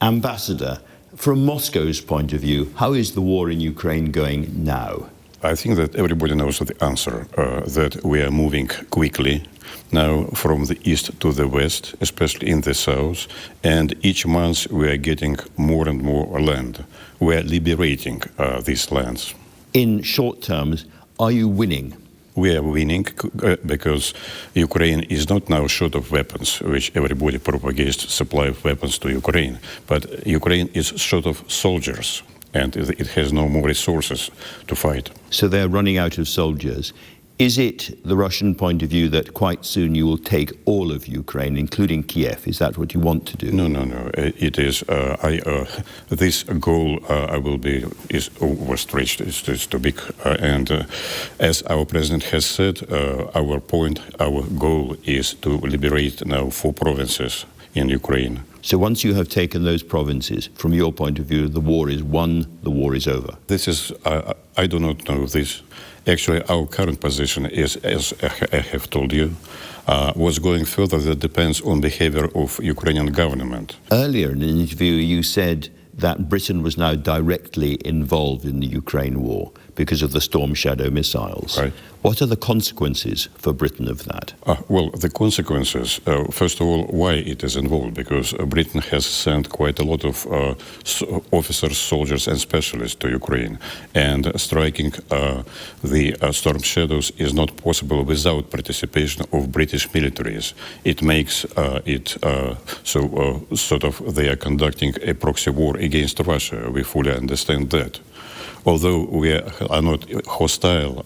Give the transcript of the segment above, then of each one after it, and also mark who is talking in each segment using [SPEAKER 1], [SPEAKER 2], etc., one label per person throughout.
[SPEAKER 1] Ambassador, from Moscow's point of view, how is the war in Ukraine going now?
[SPEAKER 2] I think that everybody knows the answer, that we are moving quickly now from the east to the west, especially in the south, and each month we are getting more and more land. We are liberating these lands.
[SPEAKER 1] In short terms, are you winning?
[SPEAKER 2] We are winning because Ukraine is not now short of weapons, which everybody propagates supply of weapons to Ukraine, but Ukraine is short of soldiers. And it has no more resources to fight.
[SPEAKER 1] So they're running out of soldiers. Is it the Russian point of view that quite soon you will take all of Ukraine, including Kiev? Is that what you want to do?
[SPEAKER 2] No. It is this goal is overstretched. It's too big. And as our president has said, our goal is to liberate now 4 provinces in Ukraine.
[SPEAKER 1] So once you have taken those provinces, from your point of view, the war is won, the war is over.
[SPEAKER 2] This is, I do not know this. Actually, our current position is, as I have told you, what's going further, that depends on behavior of Ukrainian government.
[SPEAKER 1] Earlier in an interview, you said that Britain was now directly involved in the Ukraine war because of the Storm Shadow missiles.
[SPEAKER 2] Right.
[SPEAKER 1] What are the consequences for Britain of that?
[SPEAKER 2] Well, the consequences, first of all, why it is involved, because Britain has sent quite a lot of officers, soldiers and specialists to Ukraine, and striking the Storm Shadows is not possible without participation of British militaries. It makes sort of they are conducting a proxy war against Russia. We fully understand that. Although we are not hostile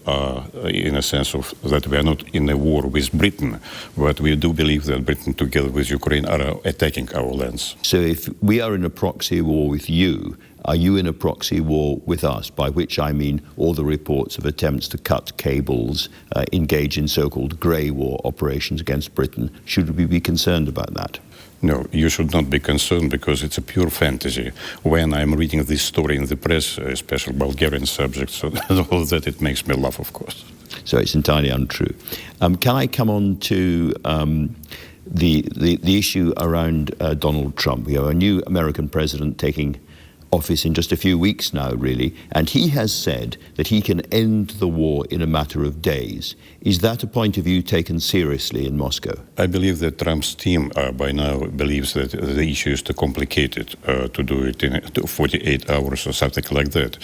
[SPEAKER 2] in a sense of that we are not in a war with Britain, but we do believe that Britain together with Ukraine are attacking our lands.
[SPEAKER 1] So if we are in a proxy war with you, are you in a proxy war with us? By which I mean all the reports of attempts to cut cables, engage in so-called grey war operations against Britain. Should we be concerned about that?
[SPEAKER 2] No, you should not be concerned, because it's a pure fantasy. When I'm reading this story in the press, especially Bulgarian subjects, and all that, it makes me laugh, of course.
[SPEAKER 1] So it's entirely untrue. Can I come on to the issue around Donald Trump? We have a new American president taking office in just a few weeks now, really, and he has said that he can end the war in a matter of days. Is that a point of view taken seriously in Moscow?
[SPEAKER 2] I believe that Trump's team by now believes that the issue is too complicated to do it in 48 hours or something like that.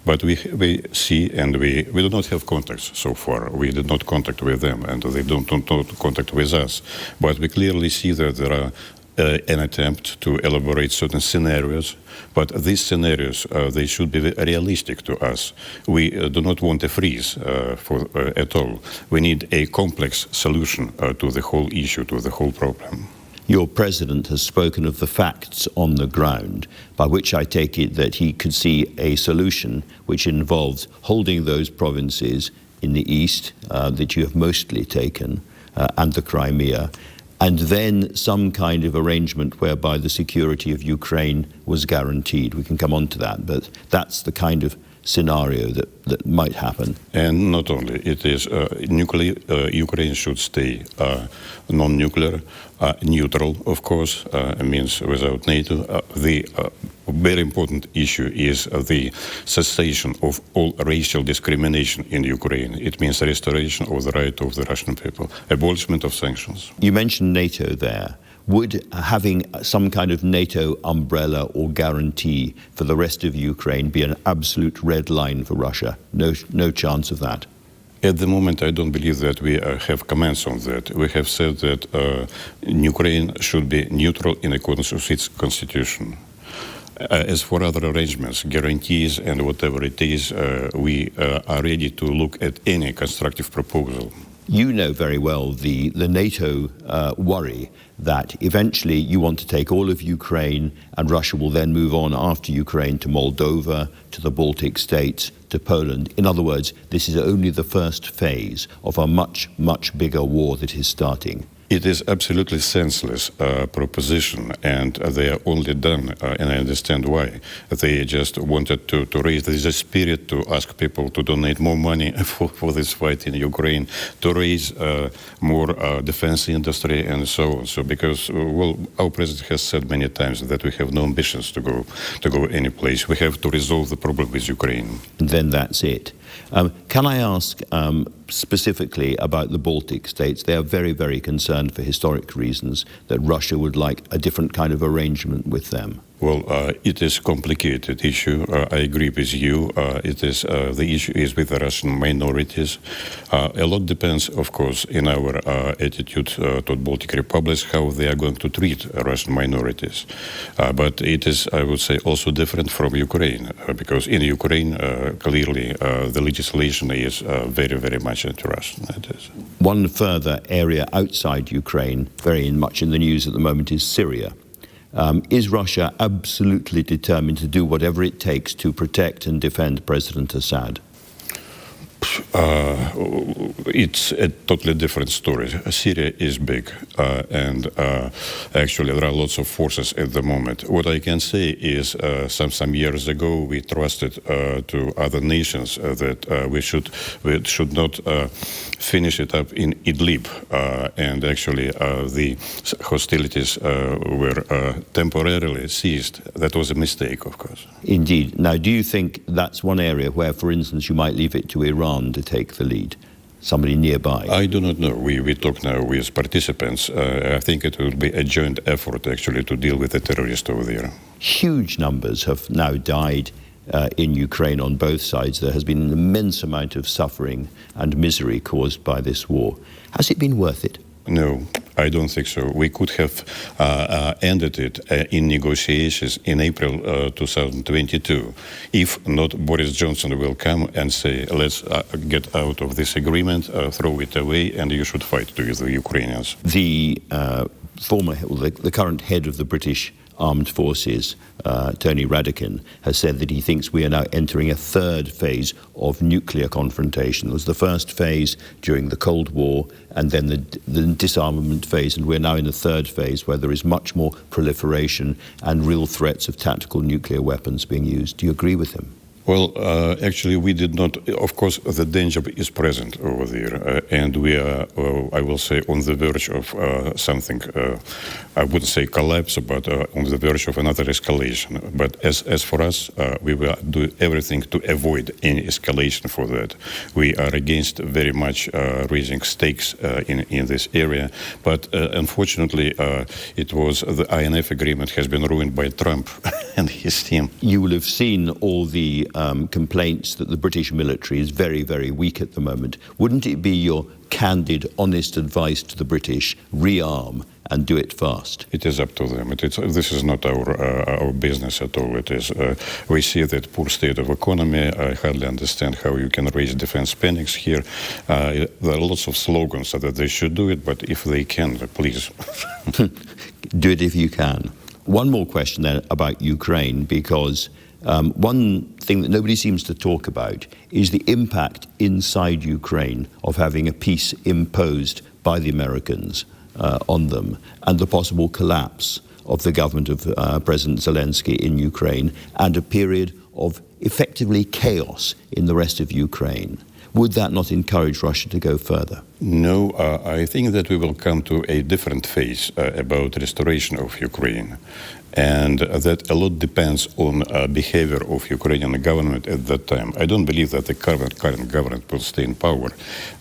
[SPEAKER 2] But we see, and we do not have contacts so far. We did not contact with them, and they don't contact with us. But we clearly see that there are an attempt to elaborate certain scenarios, but these scenarios, they should be realistic to us. We do not want a freeze at all. We need a complex solution to the whole issue, to the whole problem.
[SPEAKER 1] Your president has spoken of the facts on the ground, by which I take it that he could see a solution which involves holding those provinces in the east that you have mostly taken, and the Crimea, and then some kind of arrangement whereby the security of Ukraine was guaranteed. We can come on to that, but that's the kind of scenario that might happen.
[SPEAKER 2] And not only, it is nuclear. Ukraine should stay non-nuclear, neutral, of course, means without NATO. The very important issue is the cessation of all racial discrimination in Ukraine. It means the restoration of the right of the Russian people, abolishment of sanctions.
[SPEAKER 1] You mentioned NATO there. Would having some kind of NATO umbrella or guarantee for the rest of Ukraine be an absolute red line for Russia? No chance of that?
[SPEAKER 2] At the moment, I don't believe that we have comments on that. We have said that Ukraine should be neutral in accordance with its constitution. As for other arrangements, guarantees and whatever it is, we are ready to look at any constructive proposal.
[SPEAKER 1] You know very well the NATO worry that eventually you want to take all of Ukraine and Russia will then move on after Ukraine to Moldova, to the Baltic states, to Poland. In other words, this is only the first phase of a much, much bigger war that is starting.
[SPEAKER 2] It is absolutely senseless proposition, and they are only done, and I understand why. They just wanted to raise the spirit, to ask people to donate more money for this fight in Ukraine, to raise more defense industry and so on. So because, well, our president has said many times that we have no ambitions to go any place. We have to resolve the problem with Ukraine.
[SPEAKER 1] And then that's it. Can I ask specifically about the Baltic states? They are very, very concerned for historic reasons that Russia would like a different kind of arrangement with them.
[SPEAKER 2] Well, it is a complicated issue. I agree with you. The issue is with the Russian minorities. A lot depends, of course, in our attitude toward Baltic republics, how they are going to treat Russian minorities. But it is, I would say, also different from Ukraine, because in Ukraine, clearly, the legislation is very, very much anti-Russian.
[SPEAKER 1] One further area outside Ukraine, very much in the news at the moment, is Syria. Is Russia absolutely determined to do whatever it takes to protect and defend President Assad?
[SPEAKER 2] It's a totally different story. Syria is big, and actually there are lots of forces at the moment. What I can say is some years ago we trusted to other nations that we should not finish it up in Idlib, and actually the hostilities were temporarily ceased. That was a mistake, of course.
[SPEAKER 1] Indeed. Now, do you think that's one area where, for instance, you might leave it to Iran to take the lead? Somebody nearby?
[SPEAKER 2] I do not know. We talk now with participants. I think it will be a joint effort, actually, to deal with the terrorists over there.
[SPEAKER 1] Huge numbers have now died in Ukraine on both sides. There has been an immense amount of suffering and misery caused by this war. Has it been worth it?
[SPEAKER 2] No, I don't think so. We could have ended it in negotiations in April 2022, if not Boris Johnson will come and say, let's get out of this agreement, throw it away, and you should fight with the Ukrainians.
[SPEAKER 1] The current head of the British Armed Forces, Tony Radakin, has said that he thinks we are now entering a third phase of nuclear confrontation. There was the first phase during the Cold War, and then the disarmament phase, and we're now in the third phase where there is much more proliferation and real threats of tactical nuclear weapons being used. Do you agree with him?
[SPEAKER 2] Well, actually, we did not. Of course, the danger is present over there, and we are, I will say, on the verge of something. I wouldn't say collapse, but on the verge of another escalation. But as for us, we will do everything to avoid any escalation for that. We are against very much raising stakes in this area. But unfortunately, it was the INF agreement has been ruined by Trump and his team.
[SPEAKER 1] You will have seen all the complaints that the British military is very, very weak at the moment. Wouldn't it be your candid, honest advice to the British, rearm and do it fast?
[SPEAKER 2] It is up to them. This is not our business at all. It is. We see that poor state of economy. I hardly understand how you can raise defense spending here. There are lots of slogans that they should do it, but if they can, please.
[SPEAKER 1] Do it if you can. One more question then about Ukraine, because one thing that nobody seems to talk about is the impact inside Ukraine of having a peace imposed by the Americans on them, and the possible collapse of the government of President Zelensky in Ukraine, and a period of effectively chaos in the rest of Ukraine. Would that not encourage Russia to go further?
[SPEAKER 2] No, I think that we will come to a different phase about restoration of Ukraine. And that a lot depends on behavior of Ukrainian government at that time. I don't believe that the current government will stay in power,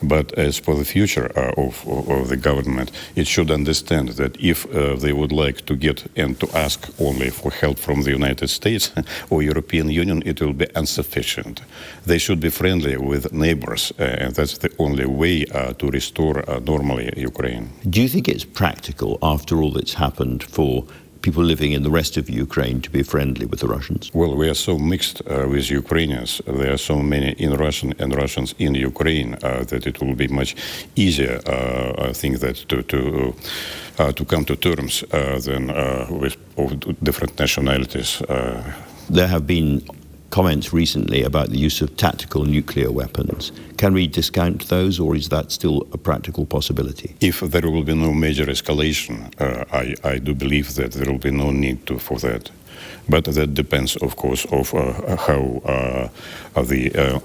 [SPEAKER 2] but as for the future of the government, it should understand that if they would like to get and to ask only for help from the United States or European Union, it will be insufficient. They should be friendly with neighbors, and that's the only way to restore normally Ukraine.
[SPEAKER 1] Do you think it's practical, after all that's happened, for people living in the rest of Ukraine to be friendly with the Russians?
[SPEAKER 2] Well, we are so mixed with Ukrainians. There are so many in Russian and Russians in Ukraine that it will be much easier, I think, that to come to terms than with different nationalities.
[SPEAKER 1] There have been comments recently about the use of tactical nuclear weapons. Can we discount those, or is that still a practical possibility?
[SPEAKER 2] If there will be no major escalation, I do believe that there will be no need for that. But that depends, of course, of how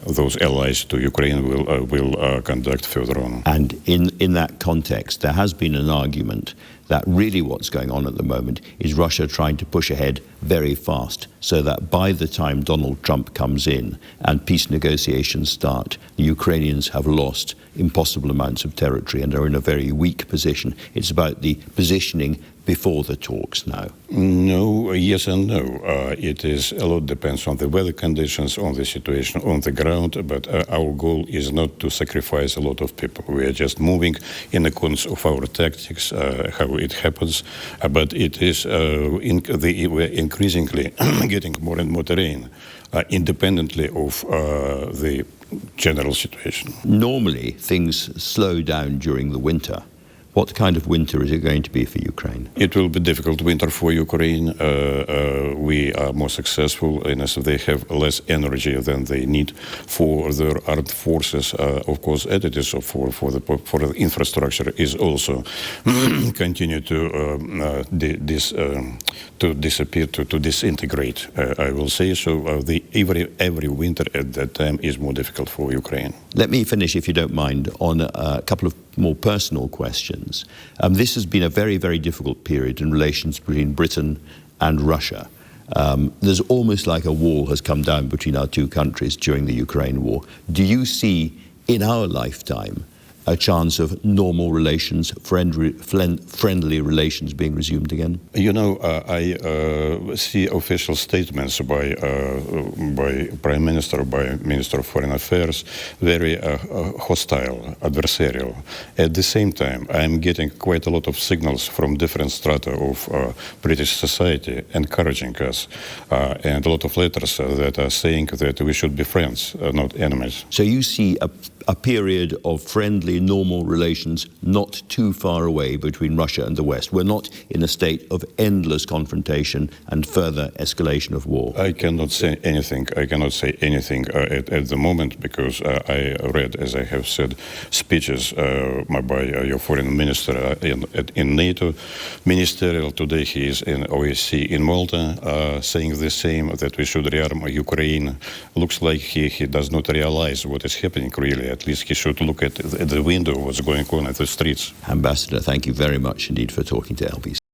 [SPEAKER 2] those allies to Ukraine will conduct further on.
[SPEAKER 1] And in that context, there has been an argument that really what's going on at the moment is Russia trying to push ahead very fast, so that by the time Donald Trump comes in and peace negotiations start, the Ukrainians have lost impossible amounts of territory and are in a very weak position. It's about the positioning before the talks now.
[SPEAKER 2] No, yes and no. It is a lot depends on the weather conditions, on the situation on the ground, but our goal is not to sacrifice a lot of people. We are just moving in accordance of our tactics, how it happens, but it is we're increasingly getting more and more terrain, independently of the general situation.
[SPEAKER 1] Normally, things slow down during the winter. What kind of winter is it going to be for Ukraine?
[SPEAKER 2] It will be difficult winter for Ukraine. We are more successful, and as they have less energy than they need for their armed forces. Of course, additives for the infrastructure is also continue to disappear, to disintegrate. I will say so. Every winter at that time is more difficult for Ukraine.
[SPEAKER 1] Let me finish, if you don't mind, on a couple of more personal questions. This has been a very, very difficult period in relations between Britain and Russia. There's almost like a wall has come down between our two countries during the Ukraine war. Do you see in our lifetime a chance of normal relations, friendly relations being resumed again?
[SPEAKER 2] You know, I see official statements by Prime Minister, by Minister of Foreign Affairs, very hostile, adversarial. At the same time, I'm getting quite a lot of signals from different strata of British society encouraging us, and a lot of letters that are saying that we should be friends, not enemies.
[SPEAKER 1] So you see a period of friendly, normal relations not too far away between Russia and the West. We're not in a state of endless confrontation and further escalation of war.
[SPEAKER 2] I cannot say anything. I cannot say anything at the moment, because I read, as I have said, speeches by your foreign minister in NATO ministerial. Today he is in OSCE in Malta, saying the same, that we should rearm Ukraine. Looks like he does not realize what is happening really. At least he should look at the window, what's going on at the streets.
[SPEAKER 1] Ambassador, thank you very much indeed for talking to LBC.